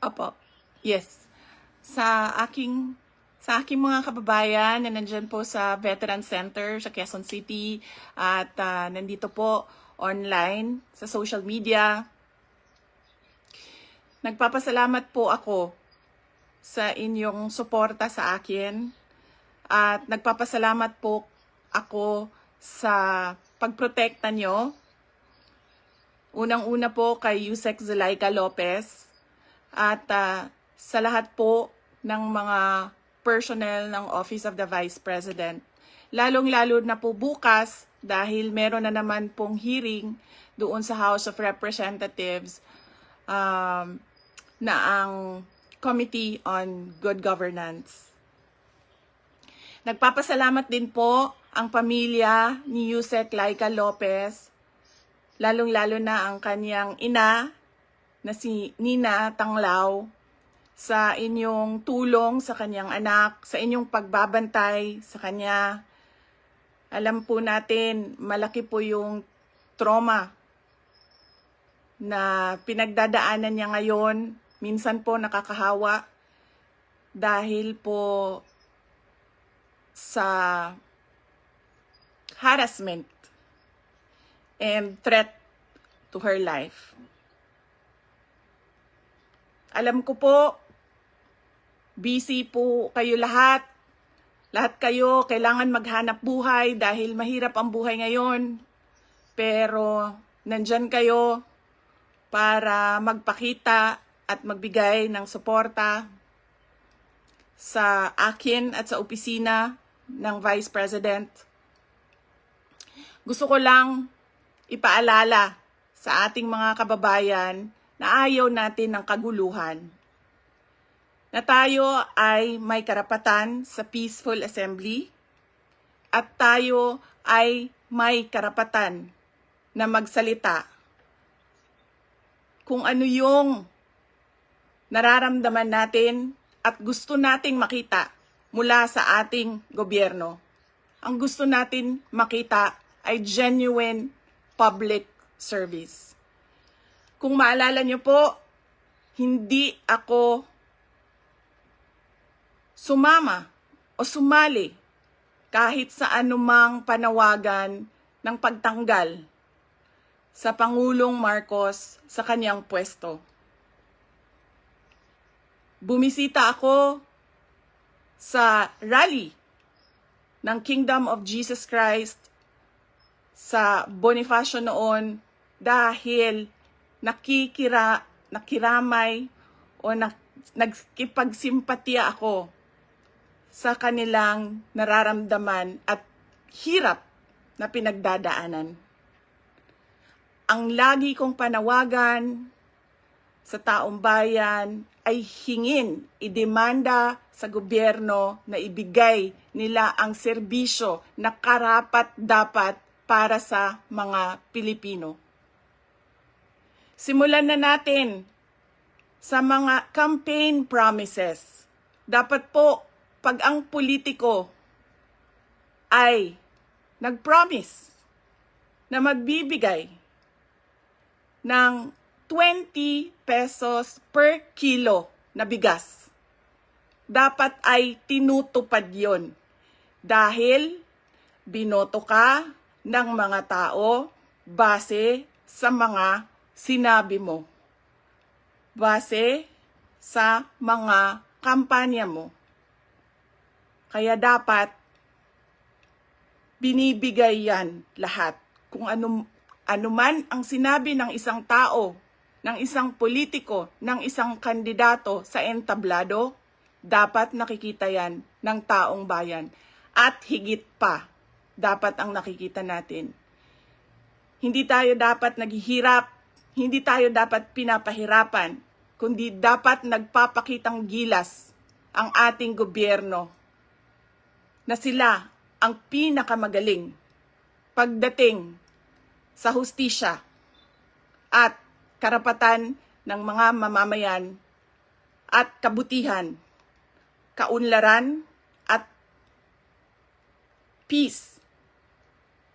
Opo. Yes. Sa aking mga kababayan na nandyan po sa Veteran Center sa Quezon City at nandito po online sa social media. Nagpapasalamat po ako sa inyong suporta sa akin at nagpapasalamat po ako sa pagprotekta nyo. Unang-una po kay Yusek Zulaika Lopez at sa lahat po ng mga personnel ng Office of the Vice President. Lalong-lalo na po bukas dahil meron na naman pong hearing doon sa House of Representatives na ang Committee on Good Governance. Nagpapasalamat din po ang pamilya ni Yusek Laika Lopez, lalong-lalo na ang kanyang ina na si Nina Tanglao, sa inyong tulong sa kanyang anak, sa inyong pagbabantay sa kanya. Alam po natin, malaki po yung trauma na pinagdadaanan niya ngayon. Minsan po nakakahawa dahil po sa harassment and threat to her life. Alam ko po, busy po kayo lahat. Lahat kayo kailangan maghanap buhay dahil mahirap ang buhay ngayon. Pero nandyan kayo para magpakita at magbigay ng suporta sa akin at sa opisina ng Vice President. Gusto ko lang ipaalala sa ating mga kababayan na ayaw natin ng kaguluhan, na tayo ay may karapatan sa peaceful assembly at tayo ay may karapatan na magsalita kung ano yung nararamdaman natin at gusto nating makita mula sa ating gobyerno. Ang gusto natin makita ay genuine public service. Kung maalala nyo po, hindi ako sumama o sumali kahit sa anumang panawagan ng pagtanggal sa Pangulong Marcos sa kanyang pwesto. Bumisita ako sa rally ng Kingdom of Jesus Christ sa Bonifacio noon dahil nakiramay o nagkipagsimpatiya ako sa kanilang nararamdaman at hirap na pinagdadaanan. Ang lagi kong panawagan sa taong bayan ay hingin, idemanda sa gobyerno na ibigay nila ang serbisyo na karapat-dapat para sa mga Pilipino. Simulan na natin sa mga campaign promises. Dapat po, pag ang politiko ay nag-promise na magbibigay ng 20 pesos per kilo na bigas, dapat ay tinutupad yon dahil binoto ka ng mga tao base sa mga sinabi mo, base sa mga kampanya mo. Kaya dapat binibigay yan lahat. Kung ano man ang sinabi ng isang tao, ng isang politiko, ng isang kandidato sa entablado, dapat nakikita yan ng taong bayan. At higit pa, dapat ang nakikita natin. Hindi tayo dapat naghihirap, hindi tayo dapat pinapahirapan, kundi dapat nagpapakitang gilas ang ating gobyerno na sila ang pinakamagaling pagdating sa hustisya at karapatan ng mga mamamayan at kabutihan, kaunlaran at peace,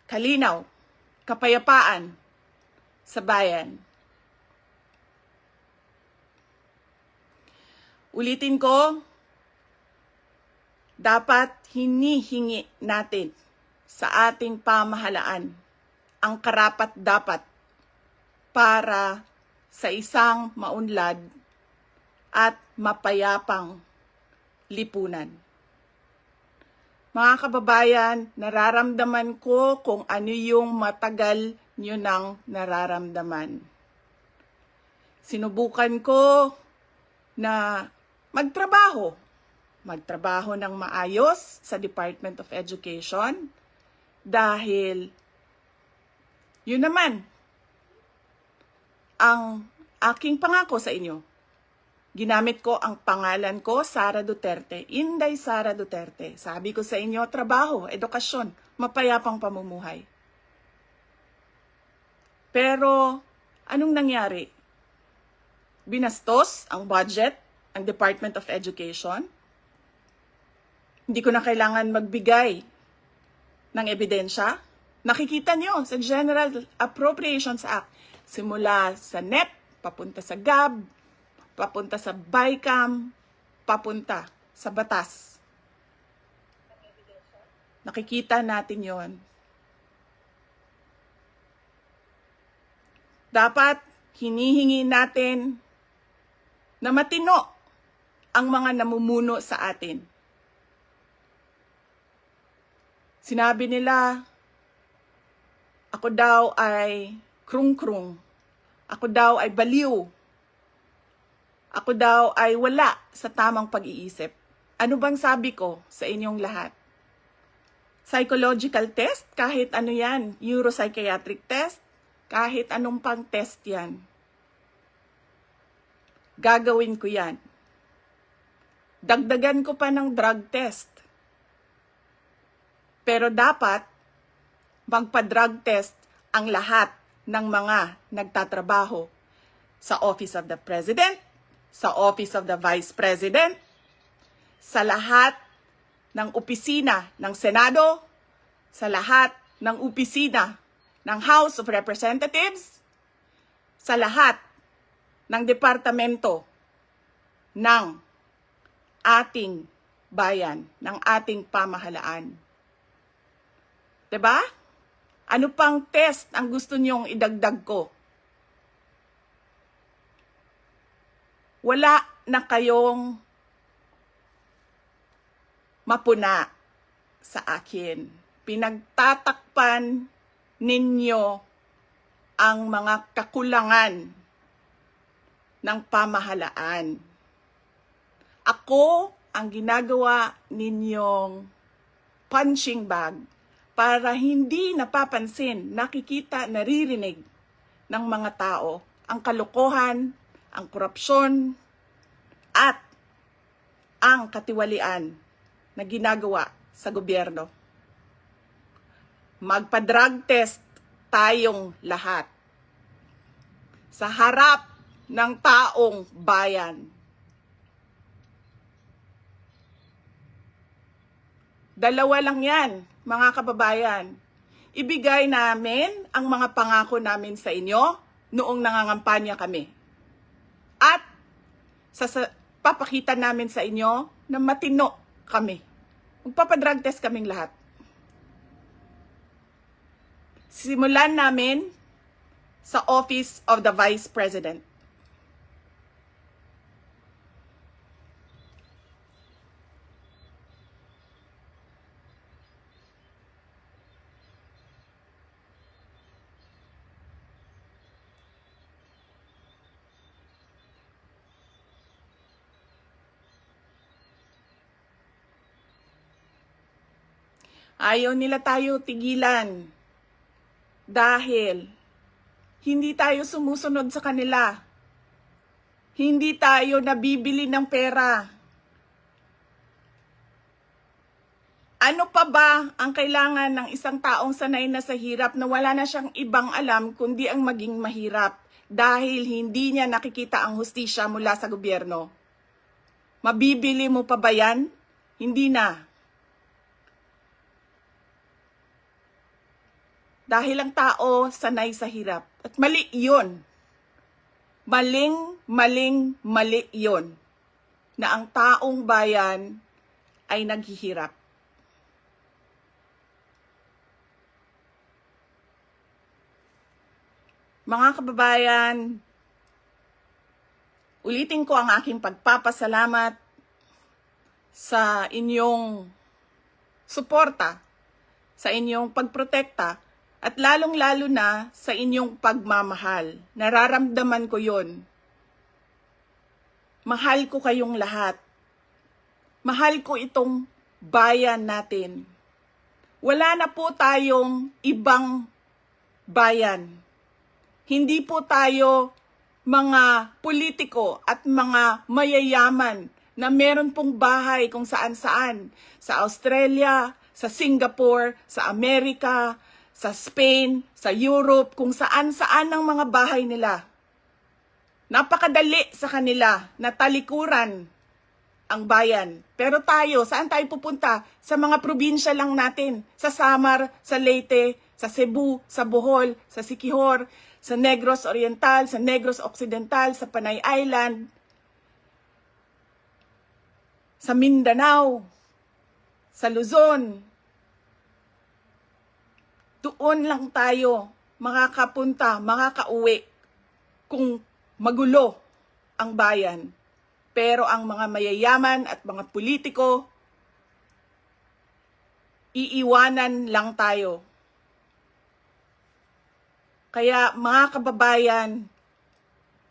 kalinaw, kapayapaan sa bayan. Ulitin ko, dapat hinihingi natin sa ating pamahalaan ang karapat-dapat para sa isang maunlad at mapayapang lipunan. Mga kababayan, nararamdaman ko kung ano yung matagal nyo nang nararamdaman. Sinubukan ko na magtrabaho ng maayos sa Department of Education dahil yun naman ang aking pangako sa inyo. Ginamit ko ang pangalan ko, Sara Duterte, Inday Sara Duterte. Sabi ko sa inyo, trabaho, edukasyon, mapayapang pamumuhay. Pero anong nangyari? Binastos ang budget, ang Department of Education. Hindi ko na kailangan magbigay ng ebidensya. Nakikita nyo sa General Appropriations Act, simula sa NEP, papunta sa GAB, papunta sa BICAM, papunta sa batas. Nakikita natin yon. Dapat hinihingi natin na matino ang mga namumuno sa atin. Sinabi nila, ako daw ay krung-krung. Ako daw ay baliw. Ako daw ay wala sa tamang pag-iisip. Ano bang sabi ko sa inyong lahat? Psychological test, kahit ano yan, neuropsychiatric test, kahit anong pang test yan. Gagawin ko yan. Dagdagan ko pa ng drug test. Pero dapat magpa-drug test ang lahat ng mga nagtatrabaho sa Office of the President, sa Office of the Vice President, sa lahat ng opisina ng Senado, sa lahat ng opisina ng House of Representatives, sa lahat ng departamento ng ating bayan, ng ating pamahalaan. 'Di ba? Ano pang test ang gusto niyong idagdag ko? Wala na kayong mapuna sa akin. Pinagtatakpan ninyo ang mga kakulangan ng pamahalaan. Ako ang ginagawa ninyong punching bag para hindi napapansin, nakikita, naririnig ng mga tao ang kalokohan, ang korupsyon, at ang katiwalian na ginagawa sa gobyerno. Magpa-drug test tayong lahat sa harap ng taong bayan. Dalawa lang yan, mga kababayan. Ibigay namin ang mga pangako namin sa inyo noong nangangampanya kami. At papakita namin sa inyo na matino kami. Magpapadrug test kaming lahat. Simulan namin sa Office of the Vice President. Ayaw nila tayo tigilan dahil hindi tayo sumusunod sa kanila. Hindi tayo nabibili ng pera. Ano pa ba ang kailangan ng isang taong sanay na sa hirap na wala na siyang ibang alam kundi ang maging mahirap dahil hindi niya nakikita ang hustisya mula sa gobyerno? Mabibili mo pa ba yan? Hindi na. Dahil ang tao sanay sa hirap. At mali yun. Mali yun na ang taong bayan ay naghihirap. Mga kababayan, ulitin ko ang aking pagpapasalamat sa inyong suporta, sa inyong pagprotekta, at lalong-lalo na sa inyong pagmamahal. Nararamdaman ko yon. Mahal ko kayong lahat. Mahal ko itong bayan natin. Wala na po tayong ibang bayan. Hindi po tayo mga politiko at mga mayayaman na meron pong bahay kung saan-saan. Sa Australia, sa Singapore, sa Amerika, sa Spain, sa Europe, kung saan-saan ang mga bahay nila. Napakadali sa kanila na talikuran ang bayan. Pero tayo, saan tayo pupunta? Sa mga probinsya lang natin. Sa Samar, sa Leyte, sa Cebu, sa Bohol, sa Siquijor, sa Negros Oriental, sa Negros Occidental, sa Panay Island, sa Mindanao, sa Luzon. Doon lang tayo makakapunta, makakauwi kung magulo ang bayan. Pero ang mga mayayaman at mga politiko, iiwanan lang tayo. Kaya mga kababayan,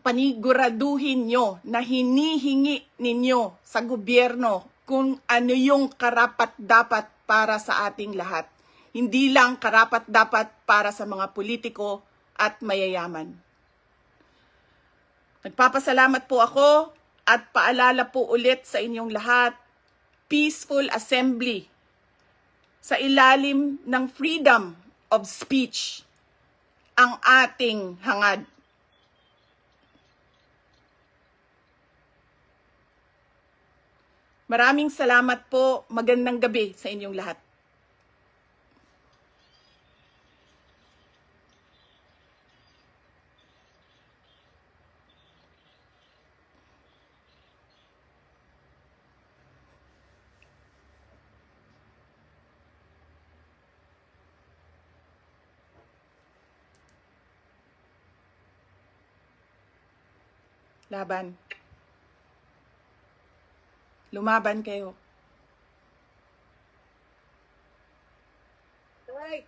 paniguraduhin nyo na hinihingi ninyo sa gobyerno kung ano yung karapat-dapat para sa ating lahat. Hindi lang karapat-dapat para sa mga politiko at mayayaman. Nagpapasalamat po ako at paalala po ulit sa inyong lahat, peaceful assembly sa ilalim ng freedom of speech ang ating hangad. Maraming salamat po. Magandang gabi sa inyong lahat. Laban. Lumaban kayo. Right.